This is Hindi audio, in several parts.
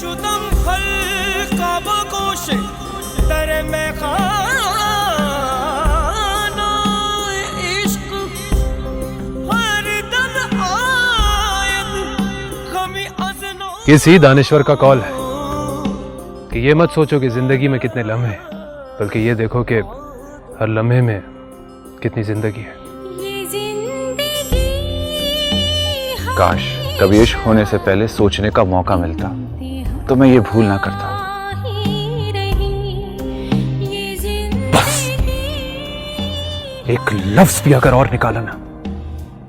शुदम खल्क़ बगोश दर में खाना इश्क हर दम आयत कमी अज़नो। किसी दानिश्वर का कॉल है कि ये मत सोचो कि जिंदगी में कितने लम्हे, बल्कि ये देखो कि हर लम्हे में कितनी जिंदगी है। काश कभी इश्क होने से पहले सोचने का मौका मिलता तो मैं ये भूल ना करता। बस एक लफ्ज भी अगर और निकाला ना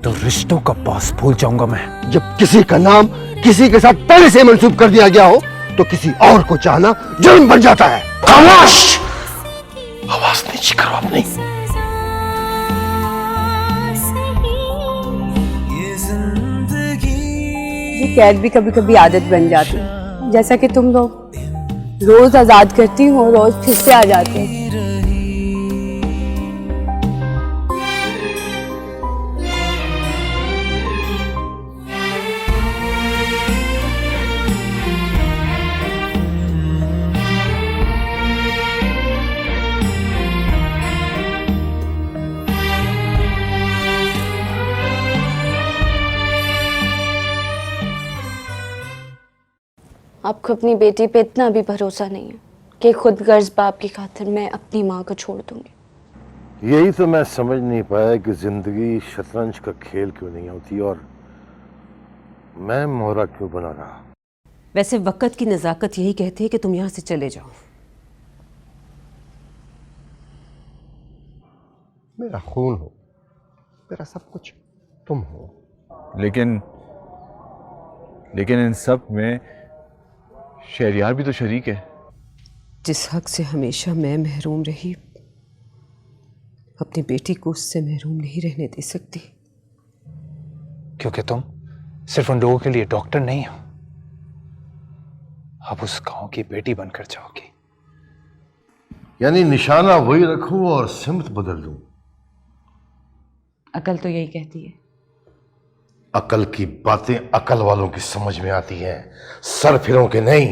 तो रिश्तों का बॉस भूल जाऊंगा मैं। जब किसी का नाम किसी के साथ पहले से मंसूब कर दिया गया हो तो किसी और को चाहना जुर्म बन जाता है। खामोश! आवाज नीची करो अपनी। ये कैद भी कभी कभी आदत बन जाती है, जैसा कि तुम लोग रोज आजाद करती हो, रोज फिर से आ जाते हैं। आपको अपनी बेटी पे इतना भी भरोसा नहीं है कि खुद गर्ज बाप की खातिर मैं अपनी माँ को छोड़ दूंगी। यही तो मैं समझ नहीं पाया कि जिंदगी शतरंज का खेल क्यों नहीं होती और मैं मोहरा क्यों बना रहा। वैसे वक़्त की नज़ाकत यही कहती है कि तुम यहाँ से चले जाओ। मेरा खून हो, मेरा सब कुछ तुम हो। लेकिन इन सब में शहरयार भी तो शरीक है। जिस हक से हमेशा मैं महरूम रही, अपनी बेटी को उससे महरूम नहीं रहने दे सकती। क्योंकि तुम सिर्फ उन लोगों के लिए डॉक्टर नहीं हो, अब उस गांव की बेटी बनकर जाओगी। यानी निशाना वही रखूं और सिमत बदल दूं। अकल तो यही कहती है। अकल की बातें अकल वालों की समझ में आती हैं, सरफिरों के नहीं।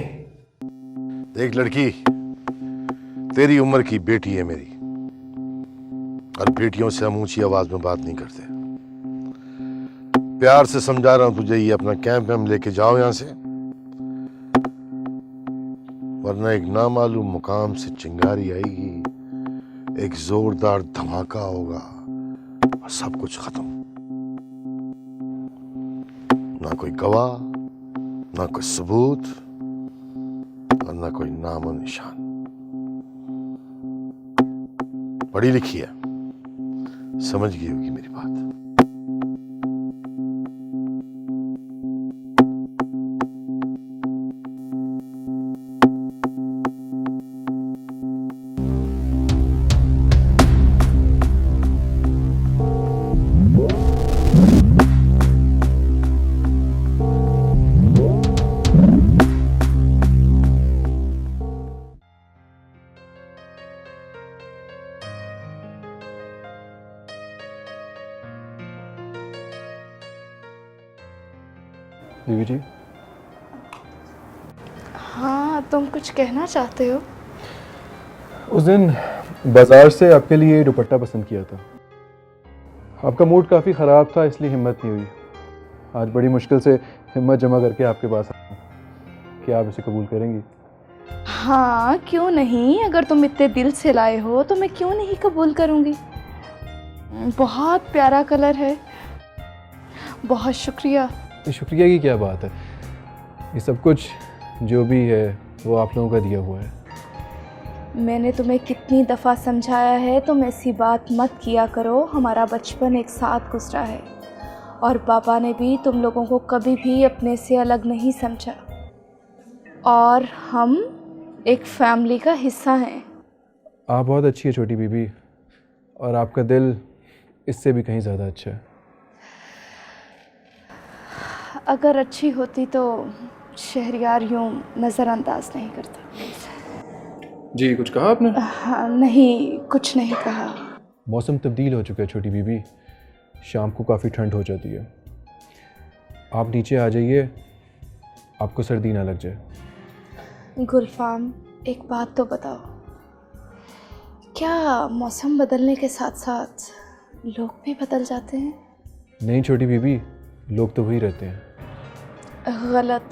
देख लड़की, तेरी उम्र की बेटी है मेरी, और बेटियों से हम ऊंची आवाज में बात नहीं करते। प्यार से समझा रहा हूं तुझे, ये अपना कैंप में हम लेके जाओ यहां से, वरना एक नामालूम मुकाम से चिंगारी आएगी, एक जोरदार धमाका होगा और सब कुछ खत्म। ना कोई गवाह, ना कोई सबूत और ना कोई नाम और निशान। पढ़ी लिखी है, समझ गई होगी मेरी बात। बीवी जी। हाँ, तुम कुछ कहना चाहते हो? उस दिन बाजार से आपके लिए दुपट्टा पसंद किया था। आपका मूड काफ़ी ख़राब था, इसलिए हिम्मत नहीं हुई। आज बड़ी मुश्किल से हिम्मत जमा करके आपके पास आया। क्या आप इसे कबूल करेंगी? हाँ, क्यों नहीं। अगर तुम इतने दिल से लाए हो तो मैं क्यों नहीं कबूल करूँगी। बहुत प्यारा कलर है। बहुत शुक्रिया। शुक्रिया की क्या बात है, ये सब कुछ जो भी है वो आप लोगों का दिया हुआ है। मैंने तुम्हें कितनी दफ़ा समझाया है तुम ऐसी बात मत किया करो। हमारा बचपन एक साथ गुजरा है और पापा ने भी तुम लोगों को कभी भी अपने से अलग नहीं समझा, और हम एक फैमिली का हिस्सा हैं। आप बहुत अच्छी है छोटी बीबी, और आपका दिल इससे भी कहीं ज़्यादा अच्छा है। अगर अच्छी होती तो शहरयार यूँ नज़रअंदाज नहीं करता। जी, कुछ कहा आपने? हाँ, नहीं, कुछ नहीं कहा। मौसम तब्दील हो चुका है छोटी बीबी, शाम को काफ़ी ठंड हो जाती है। आप नीचे आ जाइए, आपको सर्दी ना लग जाए। गुलफाम, एक बात तो बताओ, क्या मौसम बदलने के साथ साथ लोग भी बदल जाते हैं? नहीं छोटी बीबी, लोग तो वही रहते हैं। गलत।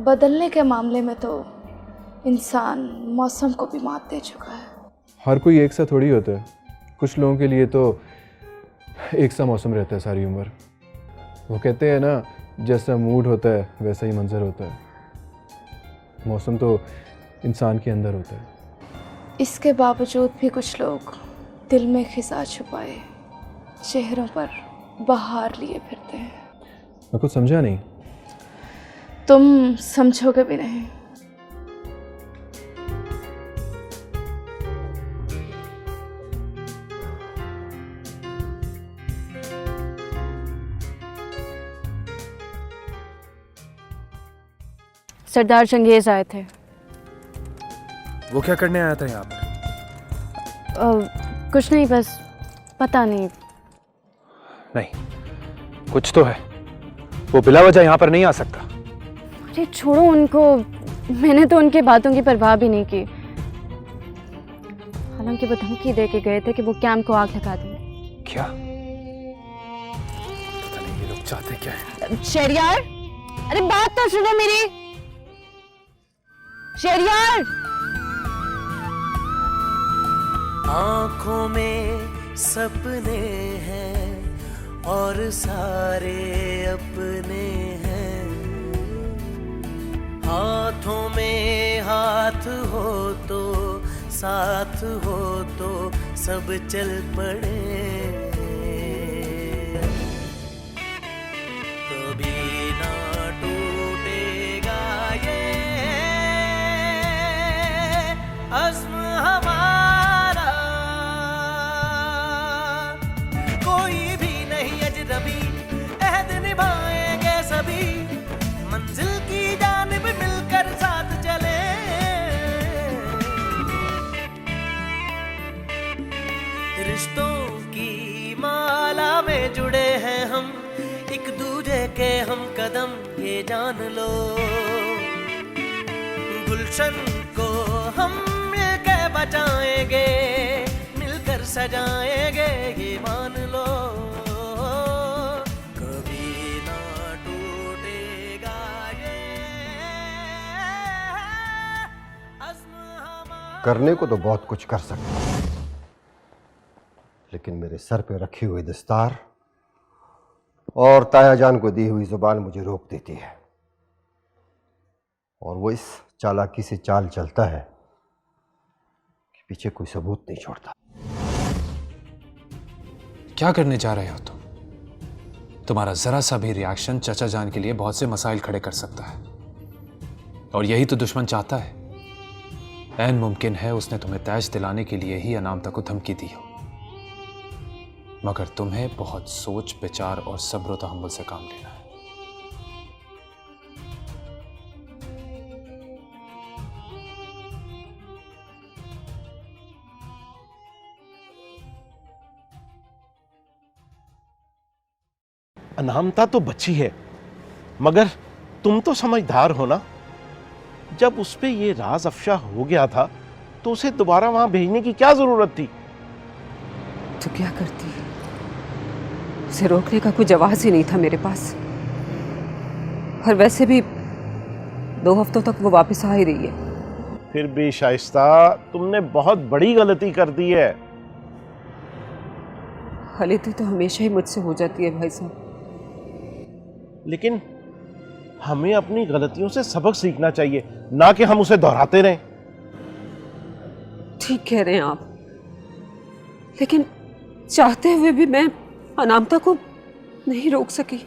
बदलने के मामले में तो इंसान मौसम को भी मात दे चुका है। हर कोई एक सा थोड़ी होता है, कुछ लोगों के लिए तो एक सा मौसम रहता है सारी उम्र। वो कहते हैं ना, जैसा मूड होता है वैसा ही मंजर होता है। मौसम तो इंसान के अंदर होता है। इसके बावजूद भी कुछ लोग दिल में खिसा छुपाए चेहरों पर बहार लिए फिरते हैं। मैं कुछ समझा नहीं। तुम समझोगे भी नहीं। सरदार चंगेज आए थे। वो क्या करने आया था यहाँ पर? कुछ नहीं, बस पता नहीं। नहीं, कुछ तो है। वो बिला वजह यहाँ पर नहीं आ सकता। अरे छोड़ो उनको, मैंने तो उनकी बातों की परवाह भी नहीं की। हालांकि वो धमकी दे के गए थे कि वो कैंप को आग लगा देंगे। क्या? पता नहीं ये लोग चाहते क्या है। शहरियार, अरे बात तो सुनो मेरी। शहरियार, आँखों में सपने हैं और सारे अपने हैं, हाथों में हाथ हो तो साथ हो तो सब चल पड़े, कभी ना टूटेगा ये अज़्म हमारा, कोई भी नहीं अजनबी, अहद निभाएंगे सभी, मंजिल की जानिब मिलकर साथ चले, रिश्तों की माला में जुड़े हैं हम, एक दूजे के हम कदम ये जान लो, गुलशन को हम मिलकर बचाएंगे, मिलकर सजाएंगे ये मान लो, कभी ना टूटेगा ये अज़्म हमारा। करने को तो बहुत कुछ कर सकता हूं, लेकिन मेरे सर पे रखी हुई दस्तार और ताया जान को दी हुई जुबान मुझे रोक देती है, और वो इस चालाकी से चाल चलता है कि पीछे कोई सबूत नहीं छोड़ता। क्या करने जा रहे हो तुम? तुम्हारा जरा सा भी रिएक्शन चचा जान के लिए बहुत से मसाइल खड़े कर सकता है, और यही तो दुश्मन चाहता है। ऐन मुमकिन है उसने तुम्हें तैश दिलाने के लिए ही अनामता को धमकी दी हो, मगर तुम्हें बहुत सोच विचार और सब्र व तहम्मुल से काम लेना है। अनामता तो बची है, मगर तुम तो समझदार हो ना। जब उस पे ये राज अफशा हो गया था तो उसे दोबारा वहां भेजने की क्या जरूरत थी? तो क्या करती? उसे रोकने का कोई जवाब ही नहीं था मेरे पास, और वैसे भी 2 हफ्तों तक वो वापस आ ही रही है। फिर भी शाइस्ता, तुमने बहुत बड़ी गलती कर दी है। गलती तो हमेशा ही मुझसे हो जाती है भाई साहब, लेकिन हमें अपनी गलतियों से सबक सीखना चाहिए, ना कि हम उसे दोहराते रहें। ठीक कह रहे हैं आप, लेकिन चाहते हुए भी मैं अनामता को नहीं रोक सकी।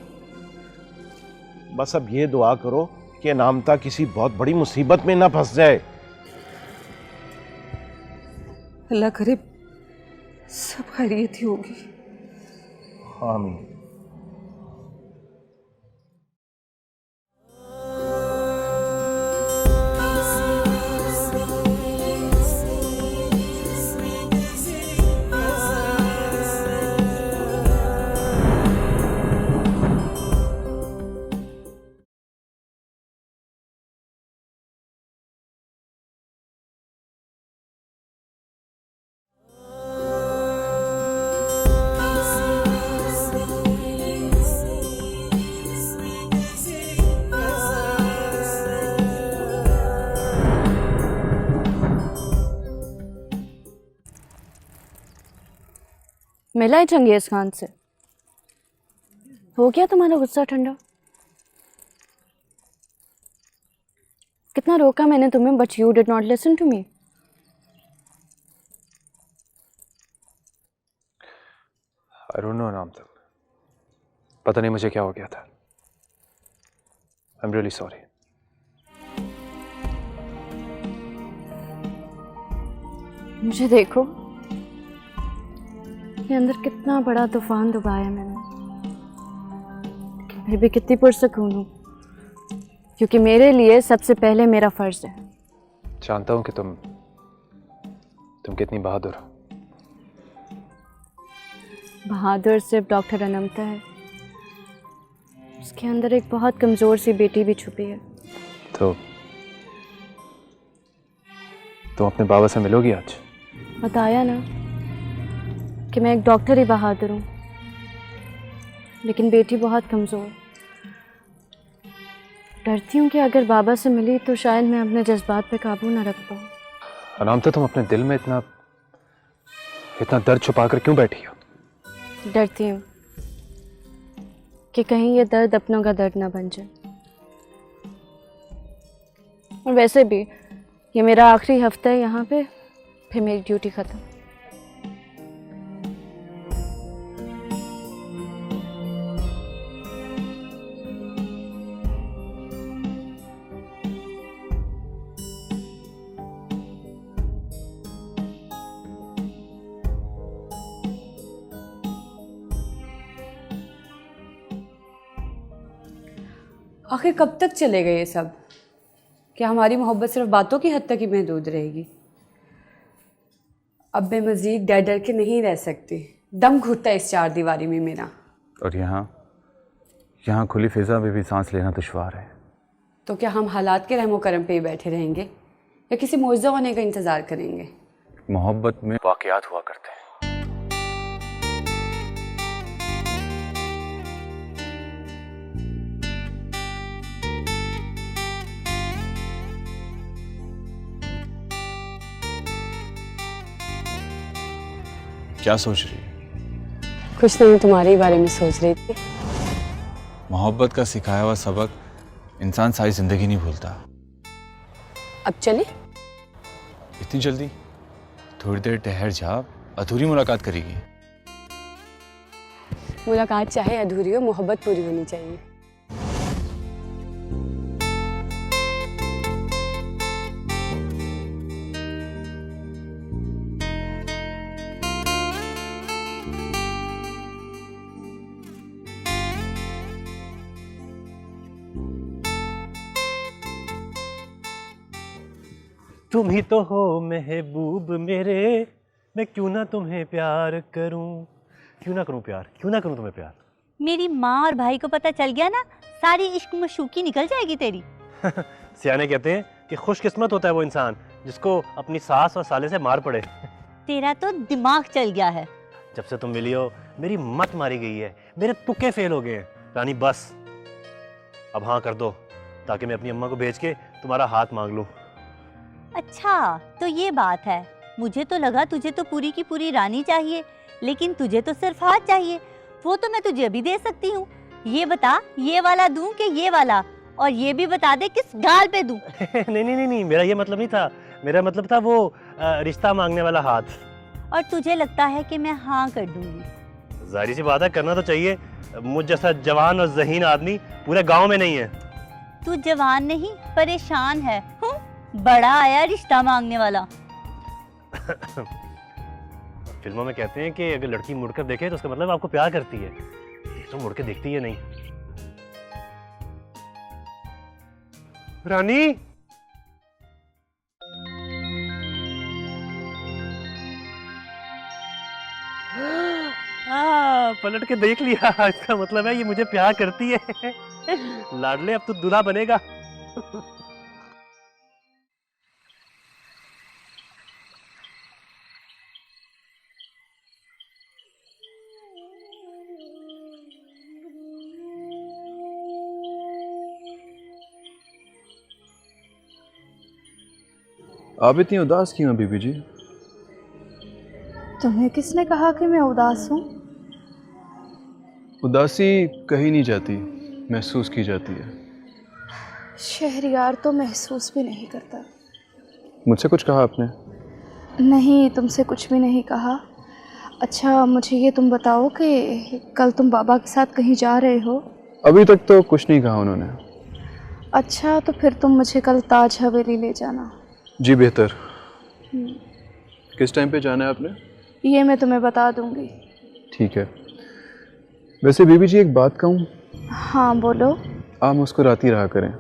बस अब ये दुआ करो कि अनामता किसी बहुत बड़ी मुसीबत में ना फंस जाए। अल्लाह करे सब खैरियत ही होगी। आमीन। मिला है चंगेज खान से? हो गया तुम्हारा गुस्सा ठंडा? कितना रोका मैंने तुम्हें, but you did not listen to me. I don't know नाम तक, पता नहीं मुझे क्या हो गया था। I am really sorry. मुझे देखो, ये अंदर कितना बड़ा तूफान दबाया मैंने, लेकिन फिर भी कितनी पुरसकून हूँ, क्योंकि मेरे लिए सबसे पहले मेरा फर्ज है। जानता हूँ कि तुम कितनी बहादुर हो। बहादुर सिर्फ डॉक्टर अनंता है, उसके अंदर एक बहुत कमजोर सी बेटी भी छुपी है। तो तुम अपने बाबा से मिलोगी आज? बताया ना कि मैं एक डॉक्टर ही बहादुर हूँ, लेकिन बेटी बहुत कमज़ोर। डरती हूँ कि अगर बाबा से मिली तो शायद मैं अपने जज्बात पे काबू ना रख पाऊँ। अनामिका, तुम अपने दिल में इतना दर्द छुपाकर क्यों बैठी हो? डरती हूँ कि कहीं ये दर्द अपनों का दर्द ना बन जाए। और वैसे भी ये मेरा आखिरी हफ्ता है यहाँ पे, फिर मेरी ड्यूटी ख़त्म। आखिर कब तक चलेगा ये सब? क्या हमारी मोहब्बत सिर्फ बातों की हद तक ही महदूद रहेगी? अब मैं मज़ीद डर डर के नहीं रह सकती, दम घुटता है इस चार दीवारी में मेरा। और यहाँ खुली फिजा में भी सांस लेना दुश्वार है। तो क्या हम हालात के रहमो करम पे ही बैठे रहेंगे या किसी मौजज़ा होने का इंतज़ार करेंगे? मोहब्बत में वाक़यात हुआ करते हैं। क्या सोच रही है? कुछ नहीं, तुम्हारे बारे में सोच रही थी। मोहब्बत का सिखाया हुआ सबक इंसान सारी जिंदगी नहीं भूलता। अब चले? इतनी जल्दी? थोड़ी देर ठहर जा, अधूरी मुलाकात करेगी। मुलाकात चाहे अधूरी हो, मोहब्बत पूरी होनी चाहिए। तुम ही तो हो महबूब मेरे, मैं क्यों ना तुम्हें प्यार करूं, क्यों ना करूं प्यार, क्यों ना करूं तुम्हें प्यार। मेरी माँ और भाई को पता चल गया ना, सारी इश्क मशूकी निकल जाएगी तेरी। सियाने कहते हैं कि खुशकिस्मत होता है वो इंसान जिसको अपनी सास और साले से मार पड़े। तेरा तो दिमाग चल गया है। जब से तुम मिली हो मेरी मत मारी गई है, मेरे तुक्के फेल हो गए हैं। रानी बस अब हाँ कर दो, ताकि मैं अपनी अम्मा को भेज के तुम्हारा हाथ मांग लूं। अच्छा तो ये बात है, मुझे तो लगा तुझे तो पूरी की पूरी रानी चाहिए, लेकिन तुझे तो सिर्फ हाथ चाहिए। वो तो मैं तुझे अभी दे सकती हूँ। ये बता, ये वाला दूं कि ये वाला, और ये भी बता दे किस गाल पे दूं। नहीं, मेरा ये मतलब नहीं था। मेरा मतलब था वो रिश्ता मांगने वाला हाथ। और तुझे लगता है कि मैं हाँ कर दूंगी? जाहिर सी बात है, करना तो चाहिए। मुझ जैसा जवान और ज़हीन आदमी पूरे गांव में नहीं है। तू जवान नहीं, परेशान है। बड़ा आया रिश्ता मांगने वाला। फिल्मों में कहते हैं कि अगर लड़की मुड़कर देखे तो उसका मतलब आपको प्यार करती है, तो मुड़ के देखती है नहीं। रानी पलट के देख लिया, इसका मतलब है ये मुझे प्यार करती है। लाडले अब तो दूल्हा बनेगा। आप इतनी उदास क्यों हैं बीबी जी? तुम्हें किसने कहा कि मैं उदास हूँ? उदासी कही नहीं जाती, महसूस की जाती है। शहरियार तो महसूस भी नहीं करता। मुझसे कुछ कहा आपने? नहीं, तुमसे कुछ भी नहीं कहा। अच्छा मुझे ये तुम बताओ कि कल तुम बाबा के साथ कहीं जा रहे हो? अभी तक तो कुछ नहीं कहा उन्होंने। अच्छा तो फिर तुम मुझे कल ताज हवेली ले जाना। जी बेहतर। किस टाइम पे जाना है आपने? ये मैं तुम्हें बता दूंगी। ठीक है। वैसे बीबी जी एक बात कहूँ? हाँ बोलो। आप मुस्कुराती रहा करें।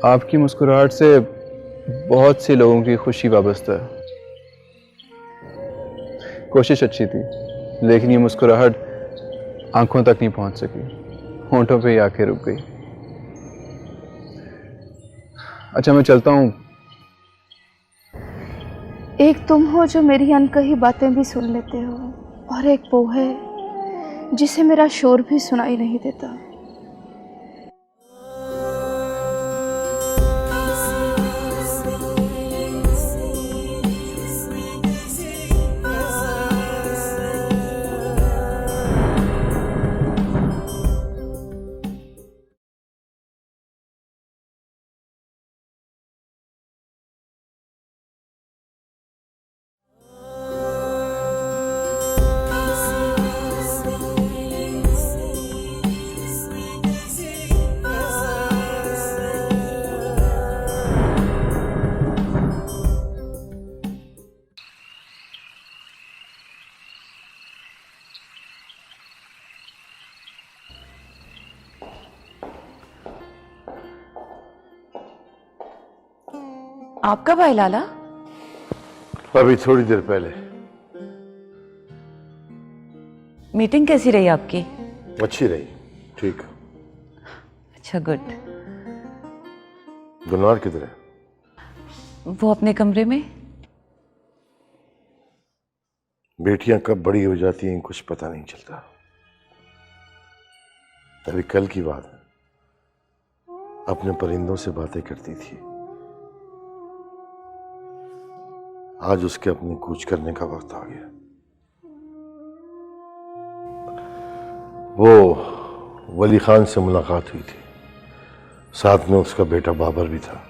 आपकी मुस्कुराहट से बहुत से लोगों की खुशी वाबस्ता है। कोशिश अच्छी थी, लेकिन ये मुस्कुराहट आंखों तक नहीं पहुंच सकी, होंठों पे ही आके रुक गई। अच्छा मैं चलता हूँ। एक तुम हो जो मेरी अनकही बातें भी सुन लेते हो, और एक वो है जिसे मेरा शोर भी सुनाई नहीं देता। आप कब आए लाला? अभी थोड़ी देर पहले। मीटिंग कैसी रही आपकी? अच्छी रही, ठीक। अच्छा गुड। गुलनार किधर है? वो अपने कमरे में। बेटियां कब बड़ी हो जाती हैं कुछ पता नहीं चलता। अभी कल की बात है, अपने परिंदों से बातें करती थी। आज उसके अपने कूच करने का वक्त आ गया। वो वली खान से मुलाकात हुई थी, साथ में उसका बेटा बाबर भी था।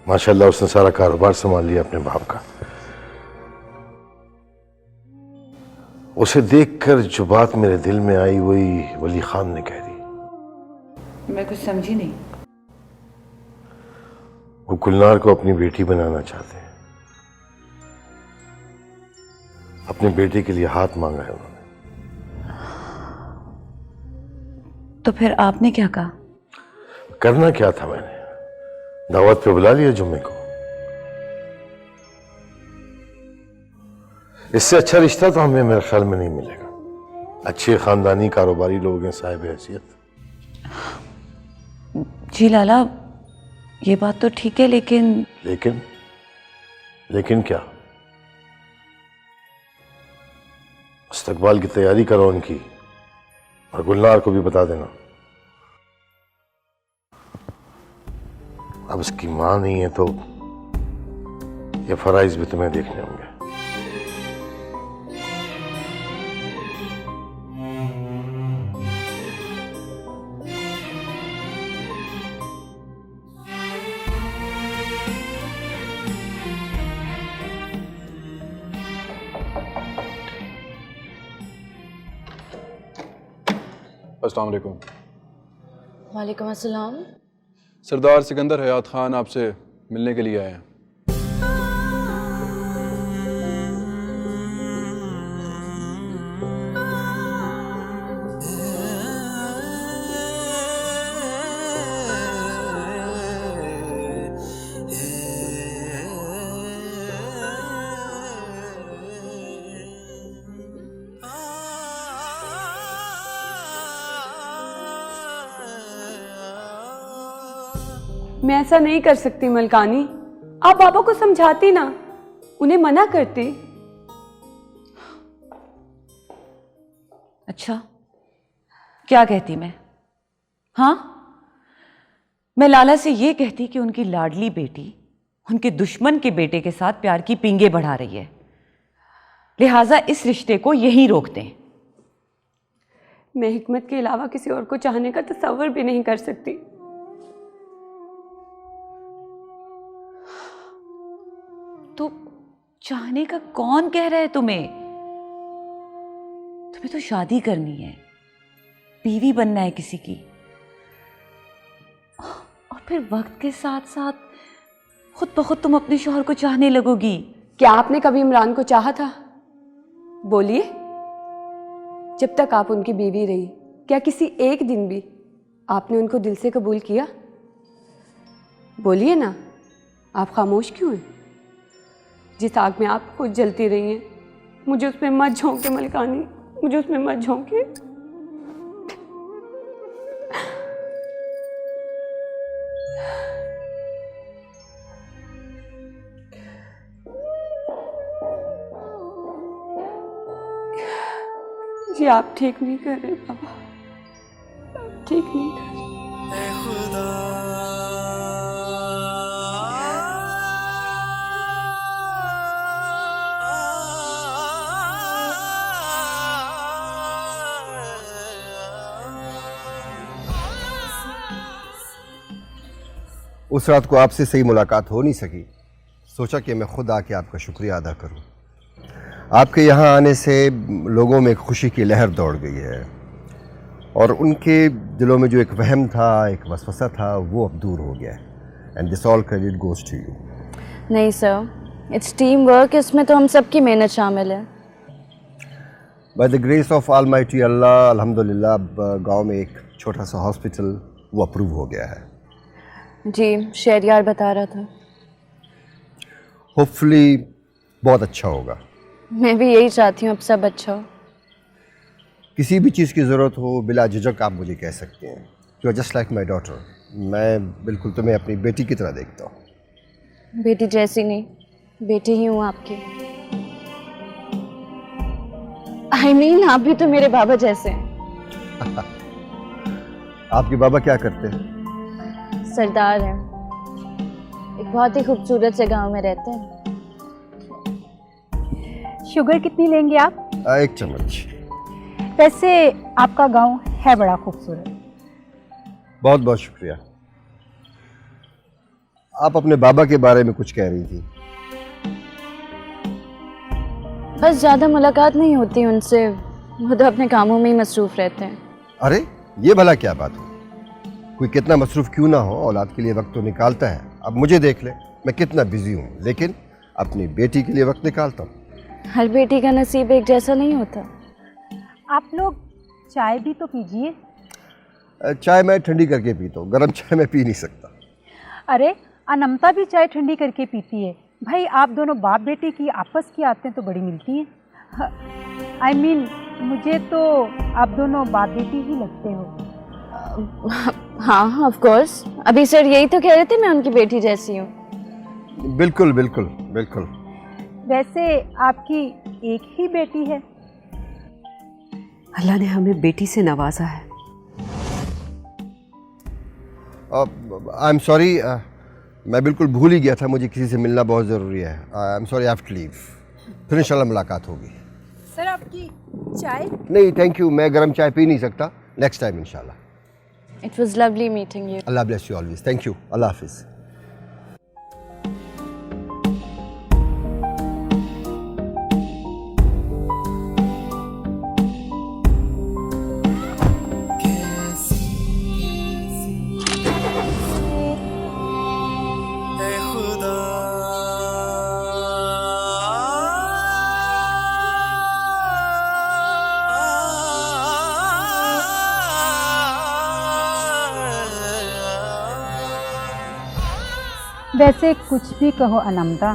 माशाल्लाह उसने सारा कारोबार संभाल लिया अपने बाप का। उसे देखकर जो बात मेरे दिल में आई वही वली खान ने कह दी। मैं कुछ समझी नहीं। वो गुलनार को अपनी बेटी बनाना चाहते हैं। अपने बेटे के लिए हाथ मांगा है उन्होंने। तो फिर आपने क्या कहा? करना क्या था, मैंने दावत पे बुला लिया जुम्मे को। इससे अच्छा रिश्ता तो हमें मेरे ख्याल में नहीं मिलेगा। अच्छे खानदानी कारोबारी लोग हैं, साहिब हैसियत। जी लाला ये बात तो ठीक है, लेकिन लेकिन क्या? इस्तकबाल की तैयारी करो उनकी, और गुलनार को भी बता देना। अब उसकी मां नहीं है तो ये फराइज भी तुम्हें देखने होंगे। अस्सलाम वालेकुम। वालेकुम अस्सलाम। सरदार सिकंदर हयात खान आपसे मिलने के लिए आए हैं। मैं ऐसा नहीं कर सकती मलकानी। आप बाबा को समझाती ना, उन्हें मना करती। अच्छा क्या कहती मैं? हाँ मैं लाला से ये कहती कि उनकी लाडली बेटी उनके दुश्मन के बेटे के साथ प्यार की पींगे बढ़ा रही है, लिहाजा इस रिश्ते को यहीं रोक दें। मैं हिकमत के अलावा किसी और को चाहने का तसव्वुर भी नहीं कर सकती। तो चाहने का कौन कह रहा है तुम्हें? तुम्हें तो शादी करनी है, बीवी बनना है किसी की, और फिर वक्त के साथ साथ खुद ब खुद तुम अपने शौहर को चाहने लगोगी। क्या आपने कभी इमरान को चाहा था? बोलिए। जब तक आप उनकी बीवी रही, क्या किसी एक दिन भी आपने उनको दिल से कबूल किया? बोलिए ना, आप खामोश क्यों हैं? जिस आग में आप खुद जलती रही हैं, मुझे उसमें मत झोंके मलकानी, मुझे उसमें मत झोंके। जी आप ठीक नहीं कर रहे बाबा, आप ठीक नहीं कर रहे। उस रात को आपसे सही मुलाकात हो नहीं सकी, सोचा कि मैं खुद आके आपका शुक्रिया अदा करूं। आपके यहाँ आने से लोगों में एक खुशी की लहर दौड़ गई है और उनके दिलों में जो एक वहम था, एक वसवसा था, वो अब दूर हो गया है। And this all credit goes to you. नहीं सर, इट्स टीम वर्क, इसमें तो हम सबकी मेहनत शामिल है। By the grace of almighty Allah, अल्हम्दुलिल्लाह, अब गाँव में एक छोटा सा हॉस्पिटल वो अप्रूव हो गया है। जी, शहरियार बता रहा था। होपफुली बहुत अच्छा होगा। मैं भी यही चाहती हूँ, अब सब अच्छा हो। किसी भी चीज़ की ज़रूरत हो, बिला झिझक आप मुझे कह सकते हैं। You are just like my daughter. मैं बिल्कुल तुम्हें अपनी बेटी की तरह देखता हूँ। बेटी जैसी नहीं, बेटी ही हूँ आपकी। I mean, आप भी तो मेरे बाबा जैसे हैं। आपके बाबा क्या करते हैं? सरदार हैं, एक बहुत ही खूबसूरत से गांव में रहते हैं। शुगर कितनी लेंगे आप? 1 चम्मच। वैसे आपका गांव है बड़ा खूबसूरत। बहुत बहुत शुक्रिया। आप अपने बाबा के बारे में कुछ कह रही थी। बस ज़्यादा मुलाकात नहीं होती उनसे, वो तो अपने कामों में ही मसरूफ़ रहते हैं। अरे ये भला क्या बात हुई? कोई कितना मसरूफ़ क्यों ना हो, औलाद के लिए वक्त तो निकालता है। अब मुझे देख ले, मैं कितना बिजी हूँ, लेकिन अपनी बेटी के लिए वक्त निकालता हूँ। हर बेटी का नसीब एक जैसा नहीं होता। आप लोग चाय भी तो पीजिए। चाय मैं ठंडी करके पीता हूँ, गर्म चाय मैं पी नहीं सकता। अरे अनमता भी चाय ठंडी करके पीती है। भाई आप दोनों बाप बेटी की आपस की आदतें तो बड़ी मिलती हैं। I mean, मुझे तो आप दोनों बाप बेटी ही लगते हो। हाँ ऑफ कोर्स, अभी सर यही तो कह रहे थे मैं उनकी बेटी जैसी हूँ। बिल्कुल बिल्कुल बिल्कुल। वैसे आपकी एक ही बेटी है? अल्लाह ने हमें बेटी से नवाजा है। आई एम सॉरी, मैं बिल्कुल भूल ही गया था, मुझे किसी से मिलना बहुत ज़रूरी है। I am sorry, I have to leave. फिर इंशाल्लाह मुलाकात होगी। सर आपकी चाय? नहीं थैंक यू, मैं गर्म चाय पी नहीं सकता। नेक्स्ट टाइम इंशाल्लाह। It was lovely meeting you. Allah bless you always. Thank you. Allah Hafiz. वैसे कुछ भी कहो अनमता,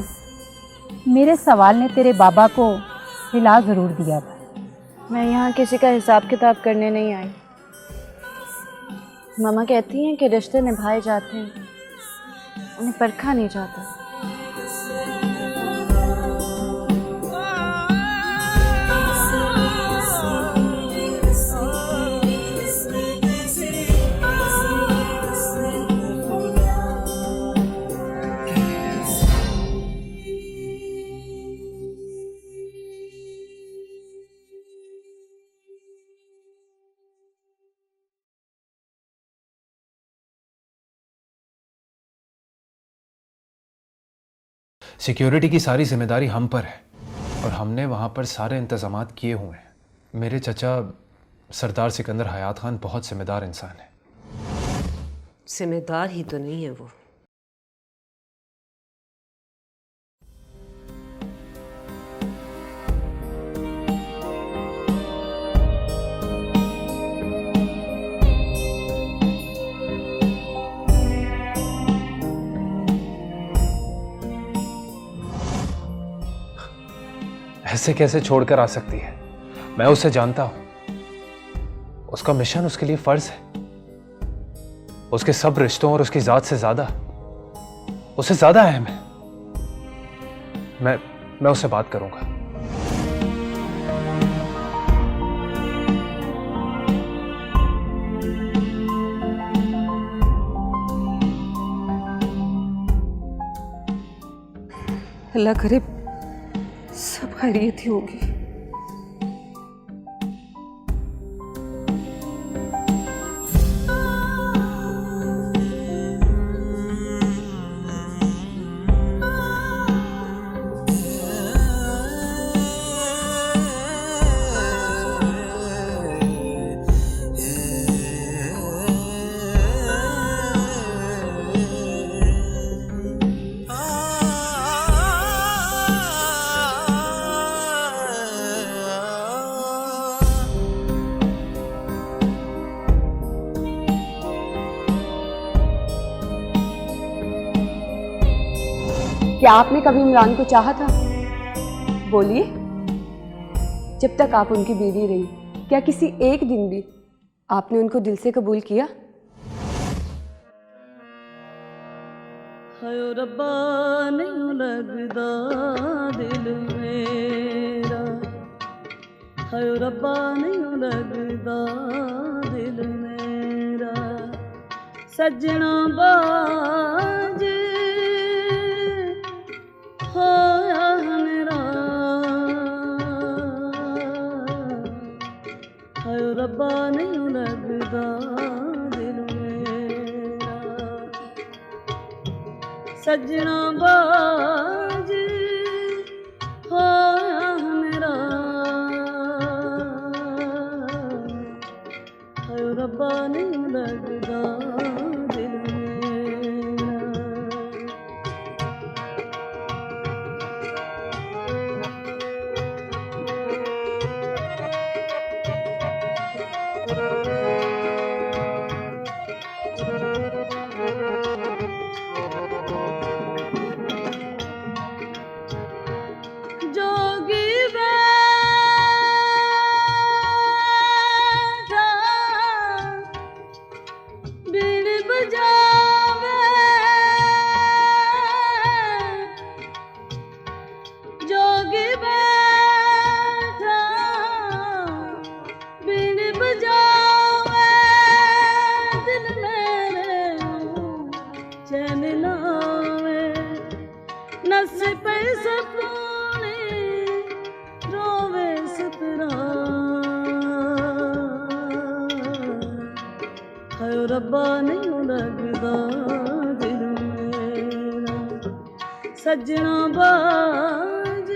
मेरे सवाल ने तेरे बाबा को हिला ज़रूर दिया था। मैं यहाँ किसी का हिसाब किताब करने नहीं आई। मामा कहती हैं कि रिश्ते निभाए जाते हैं, उन्हें परखा नहीं जाता। सिक्योरिटी की सारी जिम्मेदारी हम पर है और हमने वहाँ पर सारे इंतजामात किए हुए हैं। मेरे चचा सरदार सिकंदर हयात खान बहुत जिम्मेदार इंसान है। जिम्मेदार ही तो नहीं है वो। ऐसे कैसे छोड़कर आ सकती है? मैं उसे जानता हूं। उसका मिशन उसके लिए फर्ज है। उसके सब रिश्तों और उसकी जात से ज्यादा उसे ज्यादा अहम है। मैं उससे बात करूंगा। अल्लाह करे सब खैरियत ही होगी। क्या आपने कभी इमरान को चाहा था? बोलिए। जब तक आप उनकी बीवी रही, क्या किसी एक दिन भी आपने उनको दिल से कबूल किया? हाय रब्बा नहीं लगदा दिल मेरा, हाय रब्बा नहीं लगदा दिल मेरा, सजना बाज होया मेरा, हाय रब्बा नहीं लगदा दिल मेरा, सजना बाज होया मेरा, हाय रब्बा नहीं लगदा दिल मेरा। जोगी बैठा बीन बजावे, जोगी बैठा बीन बजावे, दिल मेरे चैन लावे, नस पे सपूने रोवे सतरा, हाय रब्बा नहीं लगदा दिल मेरा, सजना बाज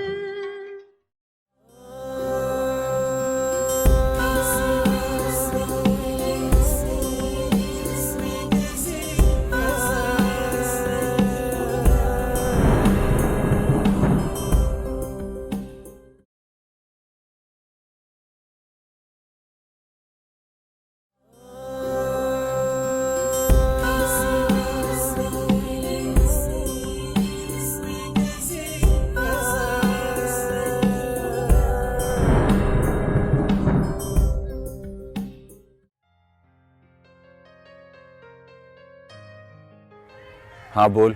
हाँ बोल।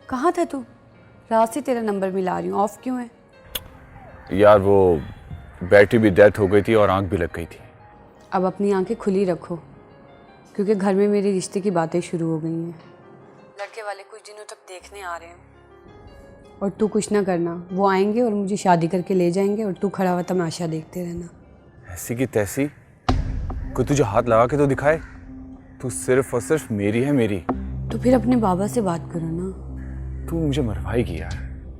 कहाँ था तू? रात से तेरा नंबर मिला रही हूँ, ऑफ क्यों है? यार वो बैटरी भी डेथ हो गई थी और आंख भी लग गई थी। अब अपनी आंखें खुली रखो, क्योंकि घर में मेरे रिश्ते की बातें शुरू हो गई हैं। लड़के वाले कुछ दिनों तक देखने आ रहे हैं, और तू कुछ ना करना, वो आएंगे और मुझे शादी करके ले जाएंगे और तू खड़ा हुआ तमाशा देखते रहना। ऐसी की तैसी, कोई तुझे हाथ लगा के तो दिखाए। तू सिर्फ और सिर्फ मेरी है, मेरी। तो फिर अपने बाबा से बात करो ना। तू मुझे मरवाएगी यार।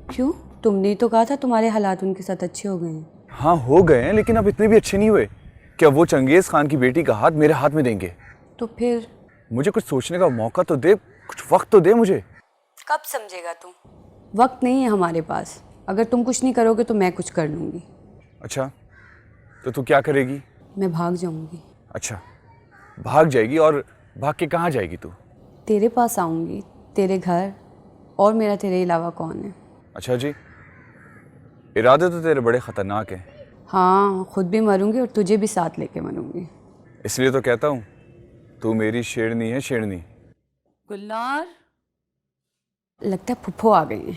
क्यों? तुमने तो कहा था तुम्हारे हालात उनके साथ अच्छे हो गए हैं। हाँ हो गए हैं, लेकिन अब इतने भी अच्छे नहीं हुए। क्या वो चंगेज खान की बेटी का हाथ मेरे हाथ में देंगे? तो फिर मुझे कुछ सोचने का मौका तो दे, कुछ वक्त तो दे मुझे। कब समझेगा तू? वक्त नहीं है हमारे पास। अगर तुम कुछ नहीं करोगे तो मैं कुछ कर लूँगी। अच्छा, तो तू क्या करेगी? मैं भाग जाऊँगी। अच्छा, भाग जाएगी? और भाग के कहाँ जाएगी तू? तेरे पास आऊँगी, तेरे घर। और मेरा तेरे अलावा कौन है? अच्छा जी, इरादे तो तेरे बड़े ख़तरनाक हैं। हाँ, खुद भी मरूंगी और तुझे भी साथ लेके मरूंगी। इसलिए तो कहता हूँ तू मेरी शेरनी है, शेरनी। गुलनार, लगता है फुफ्फो आ गई है।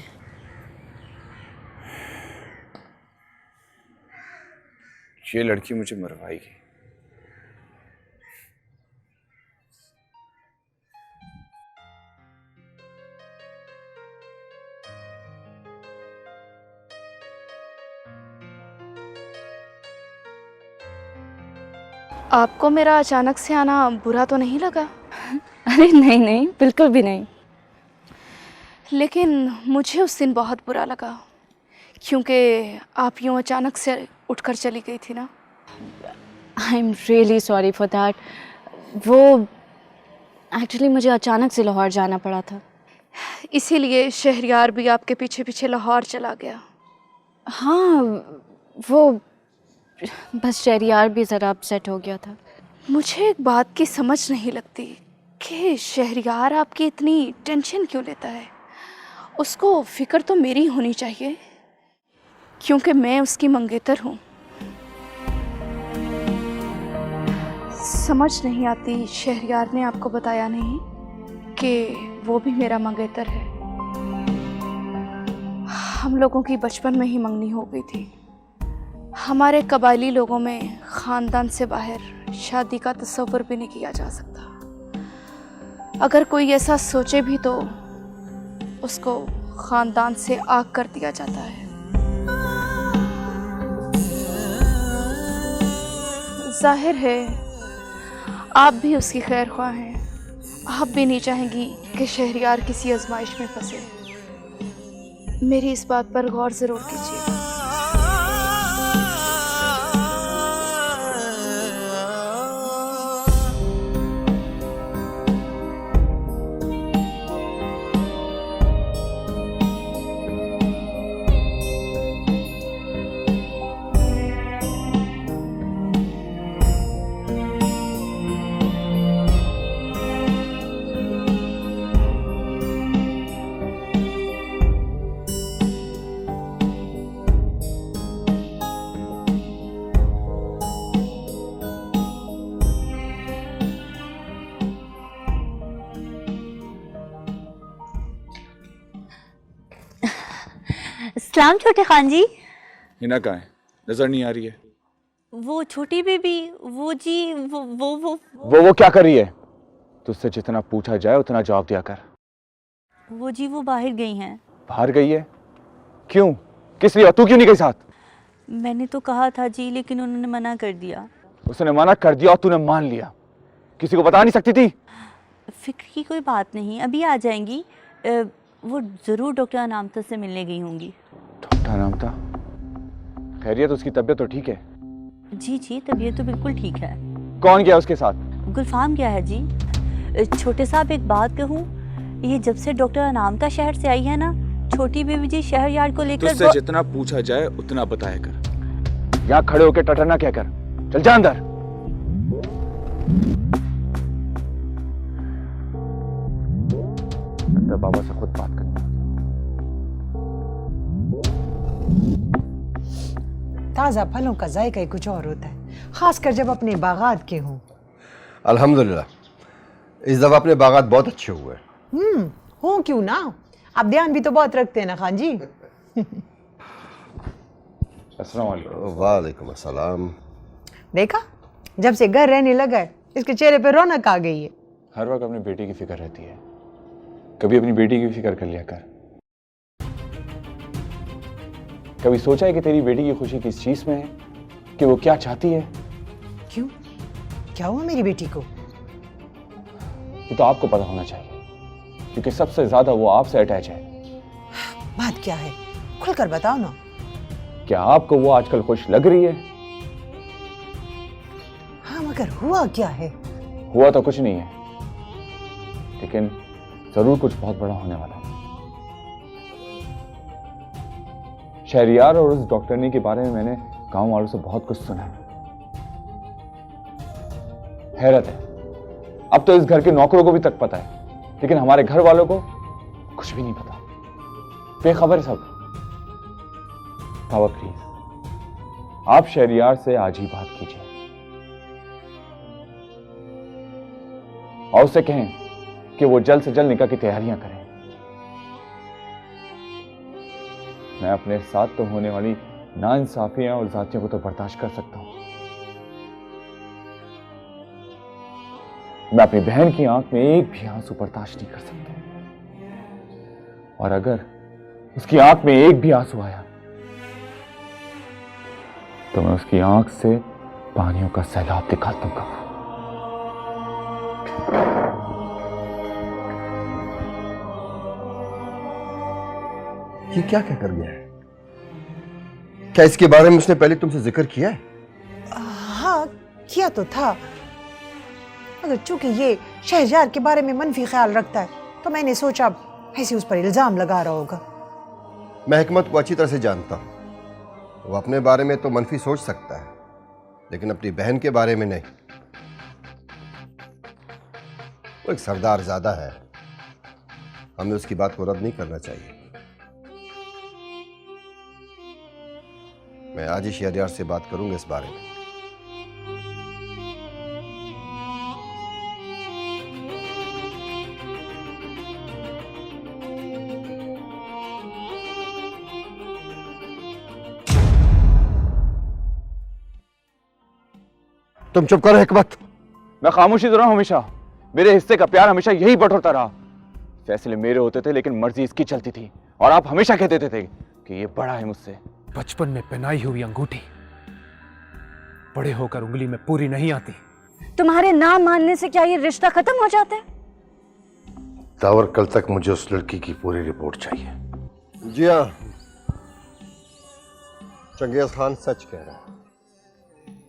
ये लड़की मुझे मरवाएगी। आपको मेरा अचानक से आना बुरा तो नहीं लगा? अरे नहीं नहीं, बिल्कुल भी नहीं। लेकिन मुझे उस दिन बहुत बुरा लगा, क्योंकि आप यूँ अचानक से उठकर चली गई थी ना। आई am really sorry for that. वो एक्चुअली मुझे अचानक से लाहौर जाना पड़ा था, इसीलिए शहरयार भी आपके पीछे पीछे लाहौर चला गया। हाँ, वो बस शहरयार भी ज़रा अपसेट हो गया था। मुझे एक बात की समझ नहीं लगती कि शहरयार आपकी इतनी टेंशन क्यों लेता है। उसको फिक्र तो मेरी होनी चाहिए, क्योंकि मैं उसकी मंगेतर हूँ। समझ नहीं आती शहरयार ने आपको बताया नहीं कि वो भी मेरा मंगेतर है। हम लोगों की बचपन में ही मंगनी हो गई थी। हमारे कबायली लोगों में ख़ानदान से बाहर शादी का तस्वर भी नहीं किया जा सकता। अगर कोई ऐसा सोचे भी तो उसको ख़ानदान से आग कर दिया जाता है। जाहिर है आप भी उसकी खैर ख्वाह हैं। आप भी नहीं चाहेंगी कि शहरयार किसी आजमाइश में फंसे। मेरी इस बात पर गौर ज़रूर कीजिए। सलाम छोटे खान जी। हिना कहाँ है? नजर नहीं आ रही है। वो छोटी बेबी, वो जी वो क्या कर रही है? तुझसे जितना पूछा जाए उतना जवाब दिया कर। वो जी वो बाहर गई हैं। बाहर गई है? क्यों? किस लिए? तू क्यों नहीं गई साथ? मैंने तो कहा था जी, लेकिन उन्होंने मना कर दिया। उसने मना कर दिया और तूने मान लिया? किसी को बता नहीं सकती थी? फिक्र की कोई बात नहीं, अभी आ जाएंगी। वो ज़रूर डॉक्टर अनामता से मिलने गई होंगी। डॉक्टर अनामता? खैरियत? उसकी तबीयत तो ठीक है? जी जी, तबीयत तो बिल्कुल ठीक है। कौन गया उसके साथ? गुलफाम गया है जी। छोटे साहब एक बात कहूँ, ये जब से डॉक्टर अनामता शहर से आई है ना, छोटी बेबी जी शहरयार को लेकर तुझसे जितना पूछा जाए उतना बताया कर। यहाँ खड़े होकर टटरना क्या कर। चल जा अंदर। अंदर बाबा से खुद बात कर। ताज़ा फलों का जायका ही कुछ और होता है, खासकर जब अपने बागात के हों। अल्हम्दुलिल्लाह, इस दफ़ा अपने बागात बहुत अच्छे हुए। हों क्यों ना, आप ध्यान भी तो बहुत रखते हैं ना खान जी। अस्सलाम वालेकुम। वालेकुम अस्सलाम। देखा, जब से घर रहने लगा है इसके चेहरे पे रौनक आ गई है। हर वक्त अपनी बेटी की फिक्र रहती है, कभी अपनी बेटी की फिक्र कर लिया कर। कभी सोचा है कि तेरी बेटी की खुशी किस चीज में है, कि वो क्या चाहती है? क्यों, क्या हुआ मेरी बेटी को? ये तो आपको पता होना चाहिए, क्योंकि सबसे ज्यादा वो आपसे अटैच है। बात क्या है? खुलकर बताओ ना। क्या आपको वो आजकल खुश लग रही है? हाँ मगर हुआ क्या है? हुआ तो कुछ नहीं है, लेकिन जरूर कुछ बहुत बड़ा होने वाला है। शहरियार और उस डॉक्टरनी के बारे में मैंने गांव वालों से बहुत कुछ सुना है। हैरत है, अब तो इस घर के नौकरों को भी तक पता है, लेकिन हमारे घर वालों को कुछ भी नहीं पता, बेखबर सब। बाबा प्लीज, आप शहरियार से आज ही बात कीजिए और उससे कहें कि वो जल्द से जल्द निकाह की तैयारियां करें। मैं अपने साथ तो होने वाली नाइंसाफियां और जातियों को तो बर्दाश्त कर सकता हूं, मैं अपनी बहन की आंख में एक भी आंसू बर्दाश्त नहीं कर सकता, और अगर उसकी आंख में एक भी आंसू आया तो मैं उसकी आंख से पानियों का सैलाब दिखा दूंगा। ये क्या कर गया है? क्या इसके बारे में उसने पहले तुमसे जिक्र किया है? हाँ किया तो था, मगर चूंकि ये शहरयार के बारे में मनफी ख्याल रखता है तो मैंने सोचा ऐसे उस पर इल्जाम लगा रहा होगा। मैं हिकमत को अच्छी तरह से जानता हूं, वो अपने बारे में तो मनफी सोच सकता है, लेकिन अपनी बहन के बारे में नहीं। वो एक सरदार ज़्यादा है, हमें उसकी बात को रद्द नहीं करना चाहिए। मैं आज ही शहरयार से बात करूंगा इस बारे में। तुम चुप करो हिकमत। मैं खामोशी तो रहा हूं हमेशा, मेरे हिस्से का प्यार हमेशा यही बटोरता रहा। फैसले मेरे होते थे लेकिन मर्जी इसकी चलती थी, और आप हमेशा कहते थे कि ये बड़ा है मुझसे। बचपन में पहनाई हुई अंगूठी बड़े होकर उंगली में पूरी नहीं आती। तुम्हारे ना मानने से क्या ये रिश्ता खत्म हो जाता है? दावर, कल तक मुझे उस लड़की की पूरी रिपोर्ट चाहिए। जी हाँ, चंगेज खान सच कह रहा है।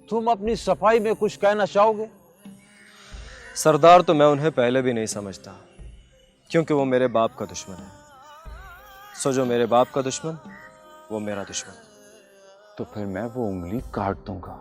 तुम अपनी सफाई में कुछ कहना चाहोगे? सरदार तो मैं उन्हें पहले भी नहीं समझता, क्योंकि वो मेरे बाप का दुश्मन है। सो जो मेरे बाप का दुश्मन वो मेरा दुश्मन। तो फिर मैं वो उंगली काट दूंगा।